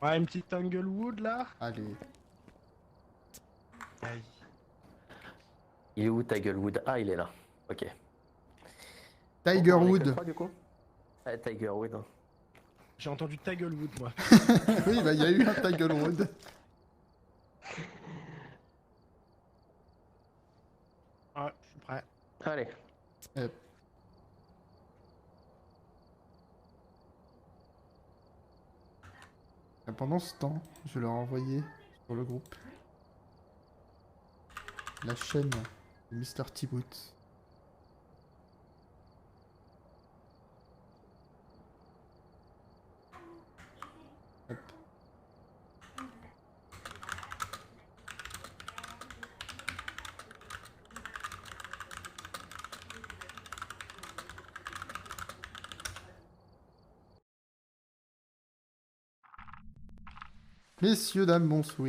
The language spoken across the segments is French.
Ouais, une petite Tanglewood là. Allez. Aïe. Il est où Tigerwood? Ah, il est là. Ok. Tiger Bon, on est que Wood. 3 du coup? Ah, Tigerwood. Hein. J'ai entendu Tanglewood moi. Oui, bah il y a eu un Tiger Wood. Ouais, je suis prêt. Allez. Euh, Pendant ce temps, je vais leur envoyer sur le groupe la chaîne de Mister T-Boot. Hop. Messieurs, dames, bonsoir.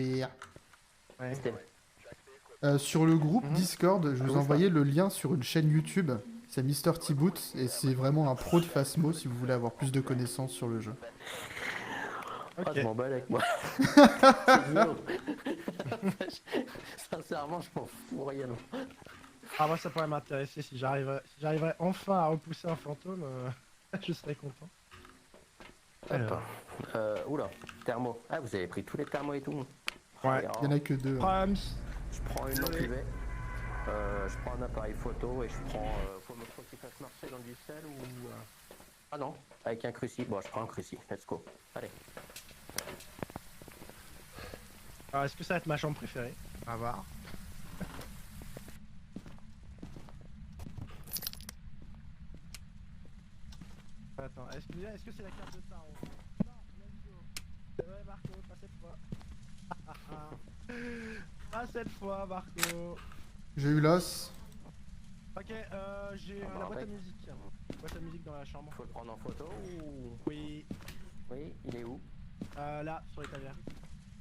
Ouais. Sur le groupe Mhm. Discord, je vous ai Comment ça envoyé le lien sur une chaîne YouTube. C'est Mister T-Boot et c'est vraiment un pro de Phasmo si vous voulez avoir plus de connaissances sur le jeu. Ah, Ok. je m'en bats avec moi. C'est nul. Sincèrement, je m'en fous réellement. Ah moi ça pourrait m'intéresser si j'arriverais enfin à repousser un fantôme, je serais content. Hop. Alors. Oula, thermo. Ah, vous avez pris tous les thermos et tout. Ouais. Et alors, Il y en a que deux. Prams. je prends une lampe UV, je prends un appareil photo et je prends. Faut qu'il fasse marcher dans du sel ou. Ah non, avec un cruci. Bon, je prends un cruci. Let's go. Allez. Alors est-ce que ça va être ma chambre préférée? On va voir. Attends, est-ce que c'est la carte de tarot? Non, let's go. C'est vrai Marco, pas cette fois. Pas cette fois Marco. J'ai eu l'os. Ok, j'ai la boîte à musique. Boîte à musique dans la chambre. Faut le prendre en photo ou. Oui, Oui, il est où? là, sur l'étagère.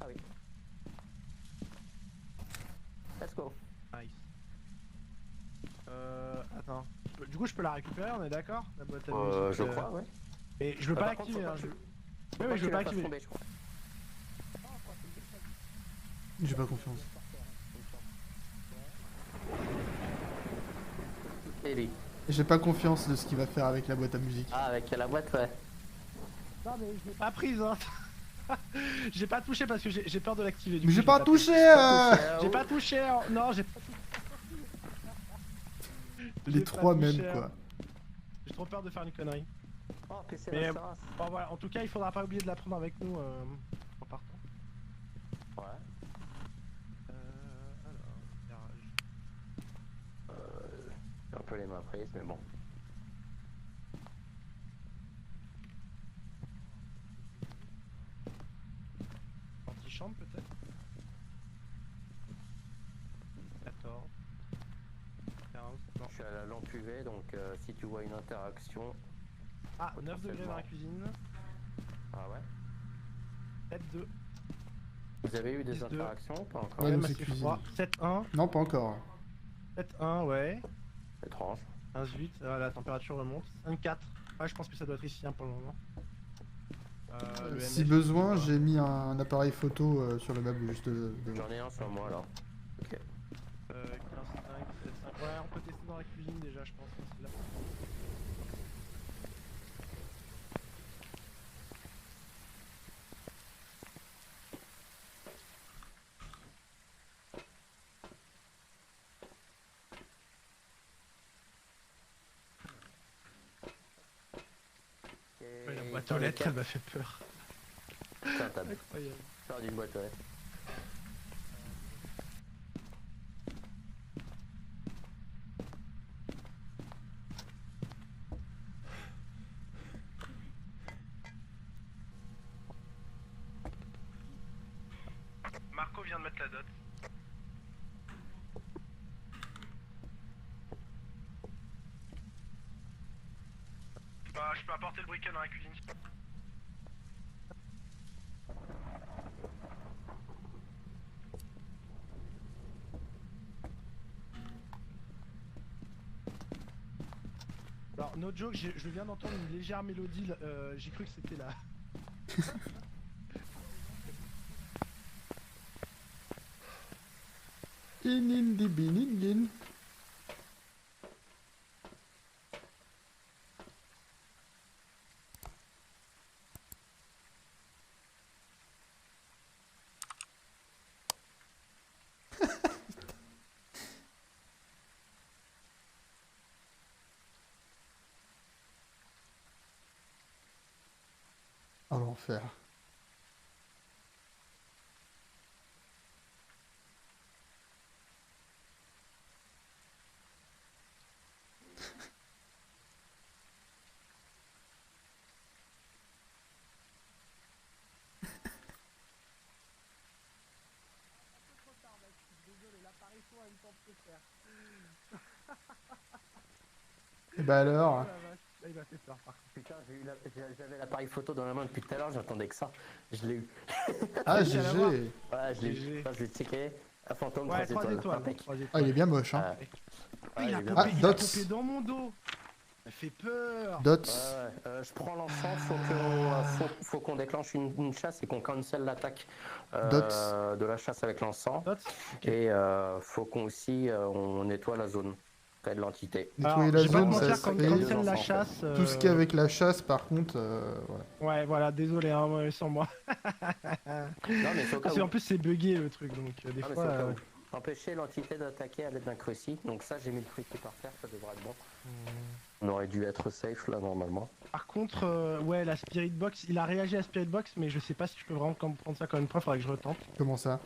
Ah oui. Let's go. Nice. Attends. Du coup, je peux la récupérer, on est d'accord? La boîte à musique. Je crois, ouais. Et je veux pas Par contre, l'activer, faut hein. pas que Oui, oui, je veux pas activer. tomber, je crois. J'ai pas confiance. Baby. J'ai pas confiance de ce qu'il va faire avec la boîte à musique. Ah, avec la boîte, ouais. Non, mais je l'ai pas prise, hein. J'ai pas touché parce que j'ai peur de l'activer. Mais j'ai pas touché euh... J'ai pas touché, hein. Non, j'ai pas touché. Les J'ai trois pas touché, mêmes hein. quoi. J'ai trop peur de faire une connerie. Oh, PC Mais Restaurant. bon, voilà, en tout cas, il faudra pas oublier de la prendre avec nous en partant. Ouais. Alors, garage. J'ai un peu les mains prises, mais bon. Antichambre peut-être 14. 15. Non. Je suis à la lampe UV, donc si tu vois une interaction. Ah, 9 degrés dans la cuisine. Ah ouais. 7-2. Vous avez eu des 10-2. interactions ou pas encore? Ouais, Ouais, nous, mais c'est c'est cuisine. froid. 7-1. Non, pas encore. 7-1, ouais. Étrange. 15-8. La température remonte. 5-4. Ouais, je pense que ça doit être ici hein, pour le moment. Le Si MF, besoin, je sais j'ai mis un appareil photo sur le meuble juste devant. J'en ai un sur moi alors. Ok. pas. 15-5, 7-5. Ouais, on peut tester dans la cuisine déjà, je pense. C'est là. Ouais, la boîte aux lettres, elle m'a fait peur. Tiens, t'as Incroyable. peur d'une boîte aux lettres. Marco vient de mettre la dot. Bah, je peux apporter le briquet dans la cuisine. Alors, no joke, je viens d'entendre une légère mélodie, j'ai cru que c'était là. Inindi biningin. Oh l'enfer. Et bah alors. Là, il m'a fait peur par contre. Putain, j'avais l'appareil photo dans la main depuis tout à l'heure, j'attendais que ça. Je l'ai eu. Ah, réussi à l'avoir. GG. Ouais, je l'ai GG. eu. Ça, je l'ai checké. Un fantôme, Ouais, 3 étoiles. Impec. 3 étoiles. Ah, il est bien moche, hein. Ah, il a bien. popé, Ah, il a Dots. popé dans mon dos. Ça fait peur. Dots. Je prends l'encens, faut qu'on déclenche une chasse et qu'on cancel l'attaque Dots. de la chasse avec l'encens. Dots. Ok. Et faut qu'on aussi on nettoie la zone près de l'entité. Nettoyer Alors, la je vais pas te zone, ça mentir, se quand fait. cancel la chasse. Tout ce qui est avec la chasse, par contre, voilà. Ouais, voilà, désolé, hein, moi, sans moi. Non mais c'est au cas Parce où. qu'en plus, c'est bugué le truc, donc des Non, mais fois. c'est au cas où. Empêcher l'entité d'attaquer à l'aide d'un cruci. Donc ça, j'ai mis le cruci par terre, ça devrait être bon. On aurait dû être safe là normalement. Par contre, ouais, la Spirit Box, il a réagi à la Spirit Box, mais je sais pas si tu peux vraiment prendre ça comme une preuve, faudrait que je retente. Comment ça?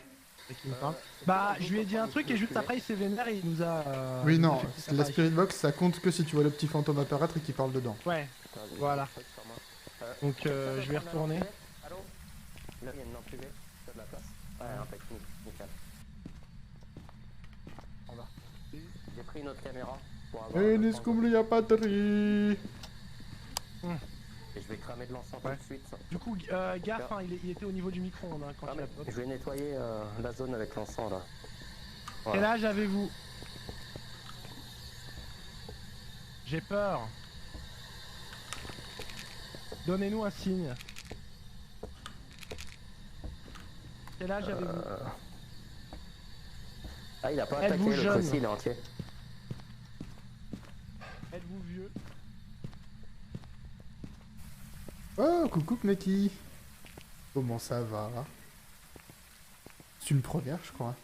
Et qu'il me parle. Bah, je lui ai dit un truc et juste après, il s'est vénère et il nous a. Oui, il nous a non, fait plus la apparition. Spirit Box, ça compte que si tu vois le petit fantôme apparaître et qu'il parle dedans. Ouais, voilà. Donc, je vais retourner. Allô? Là, il y a une lampe privée, t'as de la place? Ouais, impec, nickel. On va. J'ai pris une autre caméra pour avoir. Et le temps de- n'escomblia batterie. Et je vais cramer de l'encens Ouais. tout de suite. Du coup, gaffe, hein, il était au niveau du micro-ondes hein, quand Ah, il a mais pop. je vais nettoyer la zone avec l'encens là. Quel âge avez-vous? J'ai peur. Donnez-nous un signe. Quel âge avez-vous? Ah, il a pas Êtes-vous attaqué, le jeune? cruci il est entier. Êtes-vous vieux? Oh, coucou Kneki. Comment ça va? C'est une première, je crois.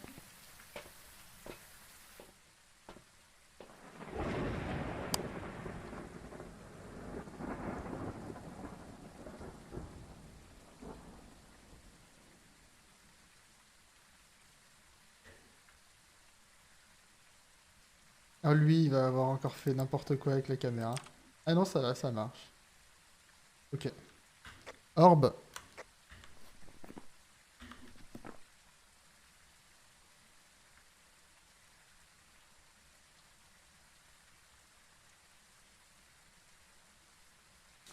Ah, lui, il va avoir encore fait n'importe quoi avec la caméra. Ah non, ça va, ça marche. Ok. Orbe.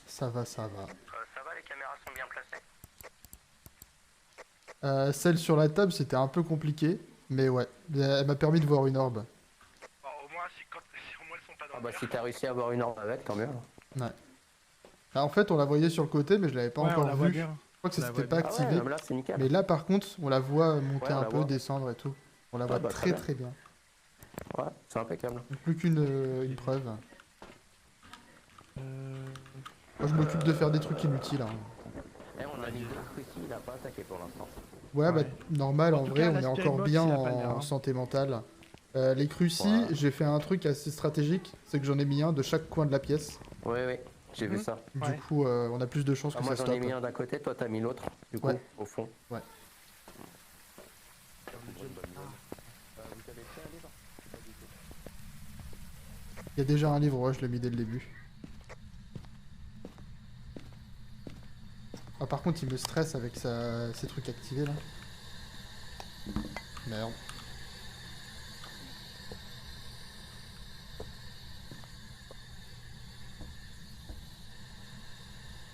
Ça va, ça va. Ça va, les caméras sont bien placées? Celle sur la table, c'était un peu compliqué. Mais ouais, elle m'a permis de voir une orbe. Bon, au moins, si au moins elles sont pas dans Ah bah si t'as réussi à avoir une orbe avec, tant mieux. Ouais. Ah, en fait, on la voyait sur le côté, mais je l'avais pas Ouais, on encore la voit vue. bien. Je crois que On la ça s'était voit pas Ah activé. ouais, là c'est nickel. Mais là, par contre, on la voit monter Ouais, on un la peu, voit. descendre et tout. On la Ah voit bah, très très très bien. Ouais, c'est impeccable. Plus qu'une une preuve. Euh, Moi, je m'occupe de faire des trucs inutiles. Hein. Eh, on a mis deux crucis, il a pas attaqué pour l'instant. Ouais, bah Ouais. normal, En en tout vrai, cas, on la est Spirit encore Box, bien il a pas l'air, en hein. santé mentale. Les crucis, Voilà. j'ai fait un truc assez stratégique, c'est que j'en ai mis un de chaque coin de la pièce. Oui, oui, j'ai vu Mhm. ça. Ouais. Du coup, on a plus de chances Ah, que moi ça j'en ai stoppe. mis un d'un côté, toi t'as mis l'autre, du coup, Ouais. au fond. Ouais. Vous avez fait un livre? Pas du tout. Il y a déjà un livre, ouais, je l'ai mis dès le début. Ah, par contre, il me stresse avec ces trucs activés là. Merde.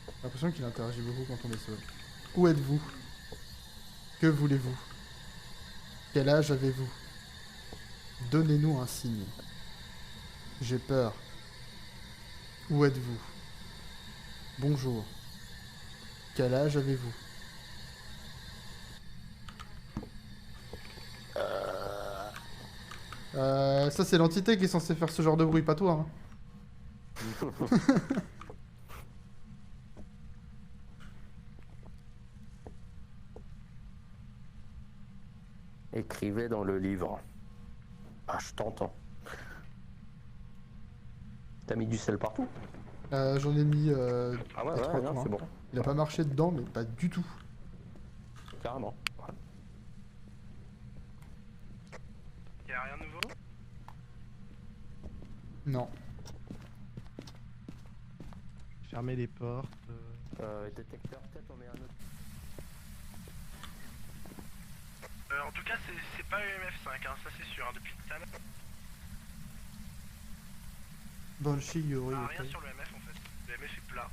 J'ai l'impression qu'il interagit beaucoup quand on est seul. Où êtes-vous? Que voulez-vous? Quel âge avez-vous? Donnez-nous un signe. J'ai peur. Où êtes-vous? Bonjour. Quel âge avez-vous? Ça, c'est l'entité qui est censée faire ce genre de bruit, pas toi. Hein. Écrivez dans le livre. Ah, je t'entends. T'as mis du sel partout? J'en ai mis Ah ouais, à 3 non, coins. c'est bon. Il a pas marché dedans, mais pas du tout. Carrément. Y'a rien de nouveau? Non. Fermer les portes. Détecteur, peut-être on met un autre. En tout cas, c'est pas EMF5, hein, ça c'est sûr, hein, depuis tout à l'heure. Banshee, Yuri, Ah, ok. rien sur le EMF en fait. Le EMF est plat.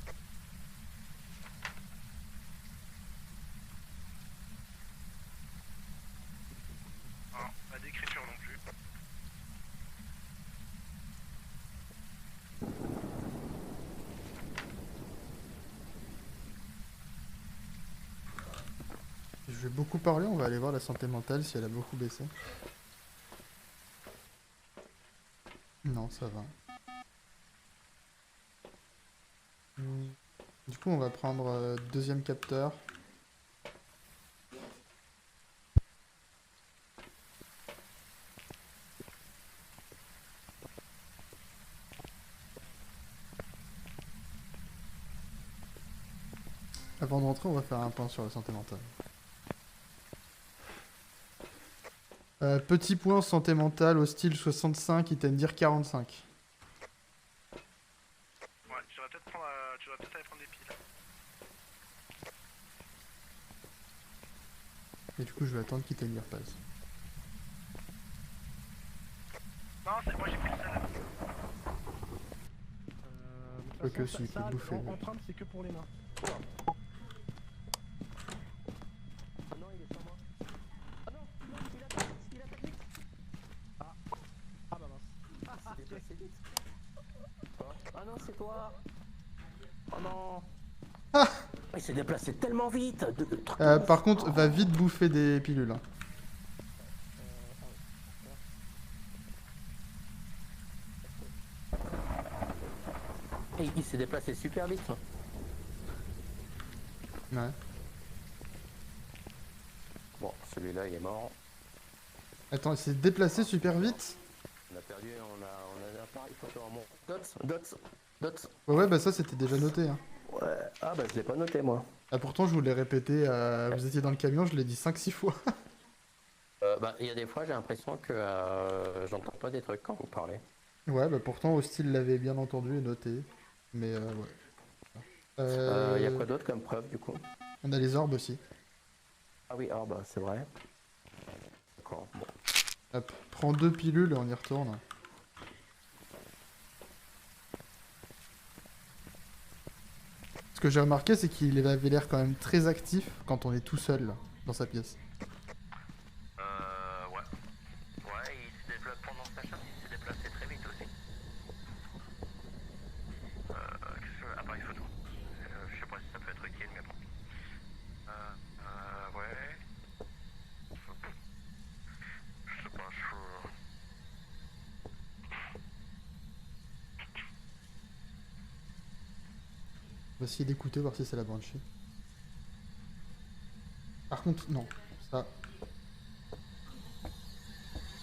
Ah, pas d'écriture non plus. Je vais beaucoup parler, on va aller voir la santé mentale si elle a beaucoup baissé. Non, ça va. Du coup, on va prendre deuxième capteur. Avant de rentrer, on va faire un point sur la santé mentale. Petit point santé mentale, hostile 65, item dire 45. Ouais, tu vas peut-être aller prendre des piles. Et du coup, je vais attendre qu'il dire passe. Non, c'est moi j'ai pris le sel. Quoique si, il peut bouffer. Empreinte, c'est que pour les mains. Ah non, il est sur moi. Ah non, il attaque vite. Ah bah mince. Ah, c'est déplacé vite. Ah non, c'est toi. Oh non. Ah Il s'est déplacé tellement vite. Par contre, va vite bouffer des pilules. Hein. Et il s'est déplacé super vite. Ouais. Bon, celui-là, il est mort. Attends, il s'est déplacé super vite. On a perdu, on a un appareil photo en monte. Dots. Ouais, bah ça c'était déjà noté. Hein. Ouais. Ah bah je l'ai pas noté moi. Ah, pourtant, je vous l'ai répété, vous étiez dans le camion, je l'ai dit 5-6 fois. Bah il y a des fois j'ai l'impression que j'entends pas des trucs quand vous parlez. Ouais, bah pourtant, Hostile l'avait bien entendu et noté. Mais ouais. Il y a quoi d'autre comme preuve du coup? On a les orbes aussi. Ah oui, bah c'est vrai. D'accord, bon. Hop, prends 2 pilules et on y retourne. Ce que j'ai remarqué, c'est qu'il avait l'air quand même très actif quand on est tout seul là, dans sa pièce. Ouais. Ouais, il se développe pendant sa chasse, il s'est déplacé très vite aussi. Qu'est-ce que... Appareil photo. Je sais pas si ça peut être utile, mais bon. Ouais. Je sais pas, On va essayer d'écouter, voir si c'est la Banshee. Par contre, non. Ça.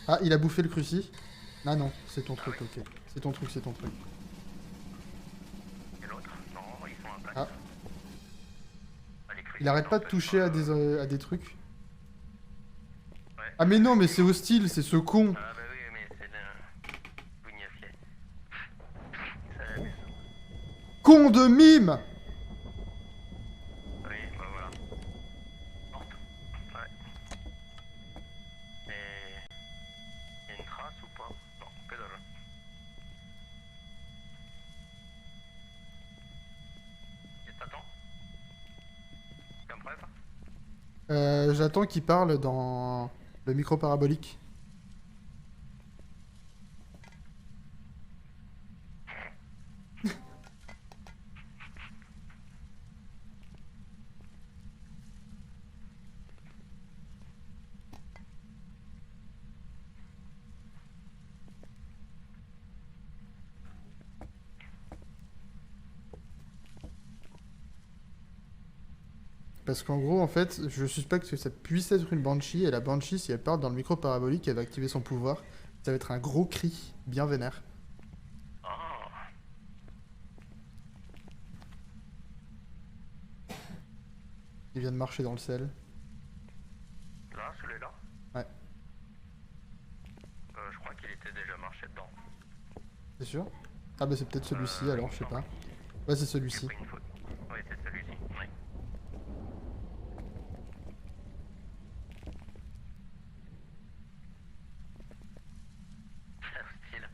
Ah, il a bouffé le cruci. Ah non, c'est ton truc, ok. C'est ton truc. Et l'autre? Non, ils sont impacts. Ah. Il arrête pas de toucher à des trucs. Ouais. Ah mais non, mais c'est Hostile, c'est ce con. Ah bah oui, mais c'est le... Bougnafier. Ça l'amuse. Con de mime. Oui, bah voilà. Morte. Ouais. Et... Il y a une trace ou pas? Non, que dalle. Qu'est-ce que t'attends? Comme preuve? J'attends qu'il parle dans le micro parabolique. Parce qu'en gros, en fait, je suspecte que ça puisse être une Banshee, et la Banshee, si elle part dans le micro parabolique, elle va activer son pouvoir. Ça va être un gros cri, bien vénère. Ah, Il vient de marcher dans le sel. là, celui-là Ouais. Je crois qu'il était déjà marché dedans. C'est sûr? Ah bah c'est peut-être celui-ci alors, je sais pas. Ouais, c'est J'ai celui-ci. pris une photo. Oui, c'est celui-ci. Oui. Style.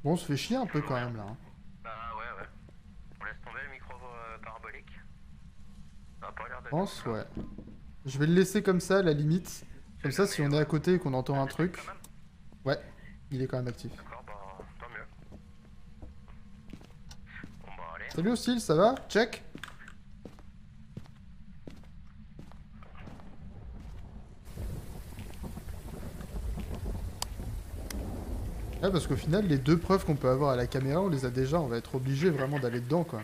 Bon, on se fait chier un peu quand même là. Hein. Bah ouais, ouais. On laisse tomber le micro parabolique. Ça a pas l'air Je d'être pense, ouf, là. ouais. Je vais le laisser comme ça, à la limite. Comme ça, si on est à Ouais. côté et qu'on entend un truc... Quand même. Ouais, il est quand même actif. D'accord, bah tant mieux. Bon bah allez. Salut Hostile, ça va? Check. Ouais, parce qu'au final, les deux preuves qu'on peut avoir à la caméra, on les a déjà, on va être obligé vraiment d'aller dedans, quoi.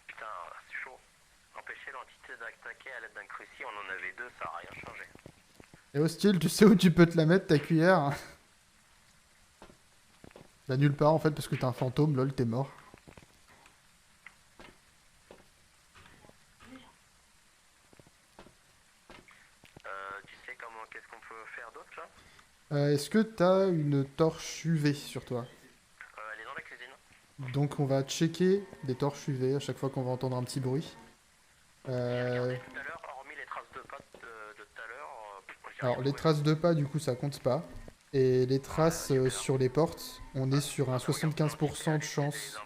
Putain, c'est chaud. Empêcher l'entité d'attaquer à l'aide d'un cruci, on en avait deux, ça a rien changé. Et Hostile, tu sais où tu peux te la mettre, ta cuillère? Hein. Bah nulle part, en fait, parce que t'es un fantôme, lol, t'es mort. Tu sais comment, qu'est-ce qu'on peut faire d'autre là? Est-ce que t'as une torche UV sur toi? Elle est dans la cuisine. Donc on va checker des torches UV à chaque fois qu'on va entendre un petit bruit. J'ai regardé tout à l'heure, hormis les traces de pas de tout à l'heure. J'ai Alors rien les trouvé. traces de pas, du coup, ça compte pas. Et les traces sur les portes, on est sur un 75% de chance.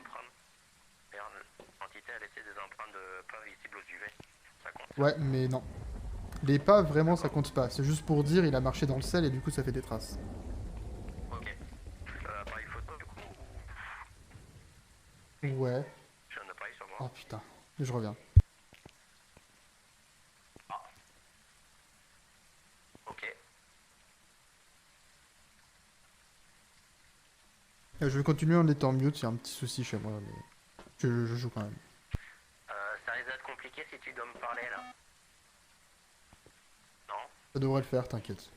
L'entité a laissé des empreintes de pas visibles aux UV. Ça compte. Ouais, mais non. Les pas, vraiment, ça compte pas. C'est juste pour dire, il a marché dans le sel et du coup, ça fait des traces. Ok. Appareil photo du coup. Ouais. J'ai un appareil sur moi. Oh putain, je reviens. Ok. Je vais continuer en étant mute, il y a un petit souci chez moi, mais je joue quand même. Ça risque d'être compliqué si tu dois me parler là. Non? Ça devrait le faire, t'inquiète.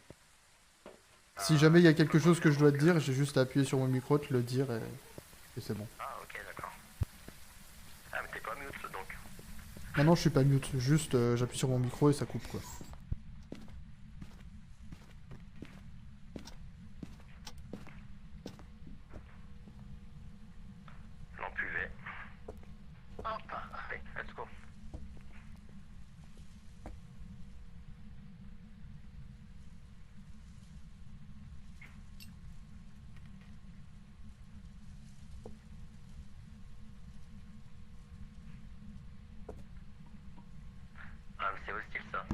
Si jamais il y a quelque chose que je dois te dire, j'ai juste à appuyer sur mon micro, te le dire et c'est bon. Ah ok d'accord. Ah mais t'es pas mute donc. Non, non, je suis pas mute, juste j'appuie sur mon micro et ça coupe quoi. Lampe UV. Hop, allez, let's go. Ah mais c'est hostile ça.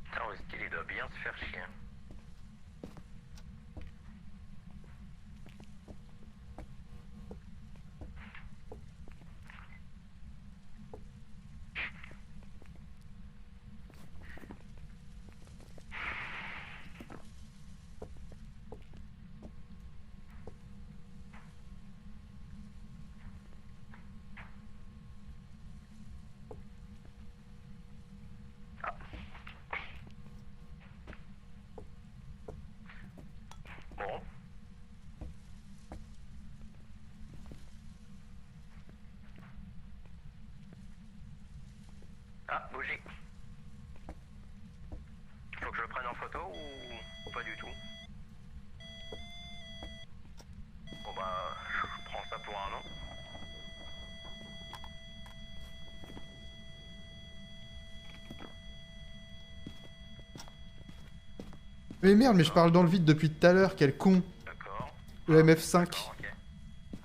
Putain hostile il doit bien se faire chier. Ah, bougie. Faut que je le prenne en photo ou pas du tout? Bon bah, je prends ça pour un an. Mais merde, mais je parle dans le vide depuis tout à l'heure, quel con. D'accord. EMF5. D'accord, ok.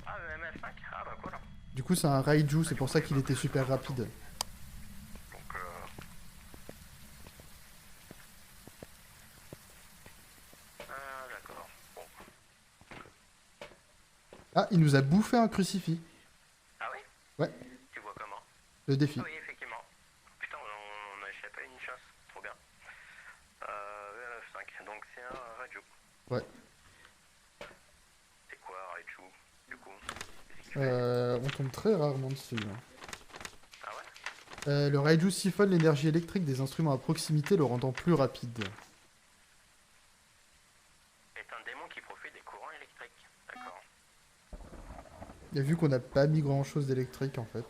Ah, le MF5? Ah bah cool. Du coup, c'est un Raiju, c'est pour ça qu'il était super rapide. Donc Ah d'accord. Bon. Ah, il nous a bouffé un crucifix. Ah oui? Ouais, Tu vois comment? le défi. Ah oui, effectivement. Putain, on a échappé à une chasse. Trop bien. MF5, donc c'est un Raiju. Ouais. C'est quoi Raiju, du coup? Qu'est-ce qu'il fait? On tombe très rarement dessus. Hein. Ah ouais? Le Raiju siphonne l'énergie électrique des instruments à proximité, le rendant plus rapide. C'est un démon qui profite des courants électriques. D'accord. Et vu qu'on n'a pas mis grand chose d'électrique en fait,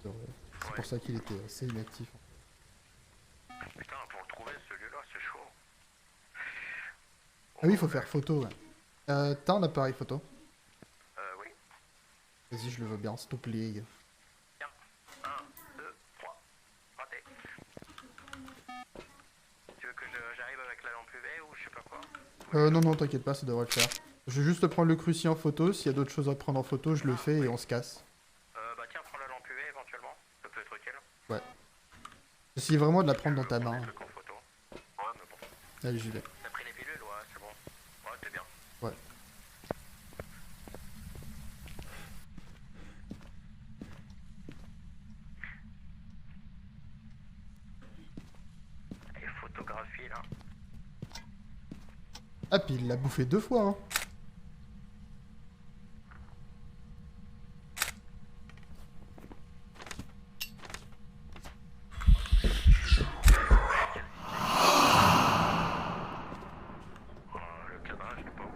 c'est Ouais. pour ça qu'il était assez inactif. Putain, pour le trouver celui-là, c'est chaud. Ah oui, il faut faire photo. Ouais. T'as un appareil photo? Oui. Vas-y, je le veux bien, s'il te plaît. Tiens. 1, 2, 3. Raté. Tu veux que j'arrive avec la lampe UV ou je sais pas quoi? Non, non, t'inquiète pas, ça devrait le faire. Je vais juste prendre le cruci en photo, s'il y a d'autres choses à prendre en photo, je le fais et on se casse. Bah tiens, prends la lampe UV éventuellement. Ça peut être utile. Ouais. J'essaye vraiment de la prendre dans ta Prends main. des trucs en photo. Ouais, mais bon. Allez, j'y vais. T'as pris les pilules? Ouais, c'est bon. Ouais, t'es bien. Ouais. Et photographie là. Ah, puis il l'a bouffé 2 fois, hein. Le cadrage n'est pas ouf.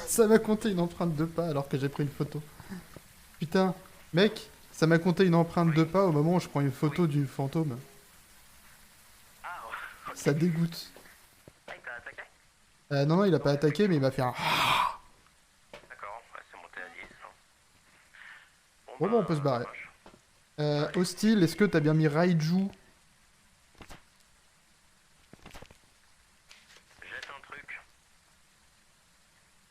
Ça m'a compté une empreinte de pas alors que j'ai pris une photo. Putain, mec, ça m'a compté une empreinte de pas au moment où je prends une photo du fantôme. Ah ouais. Ça dégoûte. Ah, il t'a attaqué? Non, non, il a pas attaqué, mais il m'a fait un... D'accord, ouais, c'est monté à 10. Hein. Bon, bah, on peut se barrer. dommage. Hostile, est-ce que t'as bien mis Raiju? Jette un truc.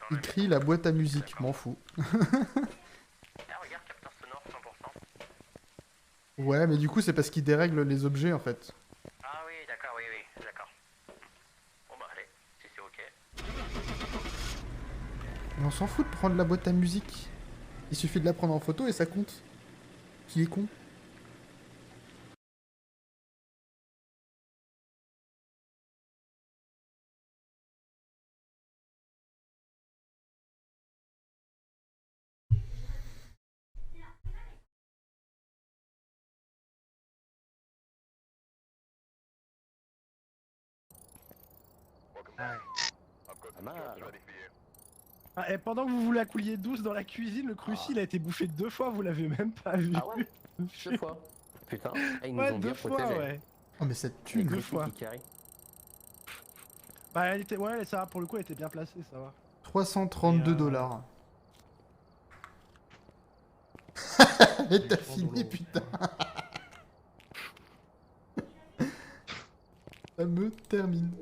Dans Il la crie la boîte à musique, m'en fous. Ah, regarde, capteur sonore 100%. Ouais, mais du coup, c'est parce qu'il dérègle les objets, en fait. Ah oui, d'accord, oui, oui, d'accord. Bon bah allez, si c'est ok. Mais on s'en fout de prendre la boîte à musique. Il suffit de la prendre en photo et ça compte. Qui est con? Pas mal. Ah, et pendant que vous la couliez douce dans la cuisine, le cruci il a été bouffé 2 fois, vous l'avez même pas vu. Ah ouais? 2 fois. Putain, ah, ils nous Ouais, ont 2 bien fois, protégés. ouais. Oh, mais cette Les thune. Deux Griffith fois. qui carry. Bah, elle était, ouais, ça, pour le coup, elle était bien placée, ça va. 332 Et, dollars. Mais t'as prendre fini, l'eau. putain. Ça me termine.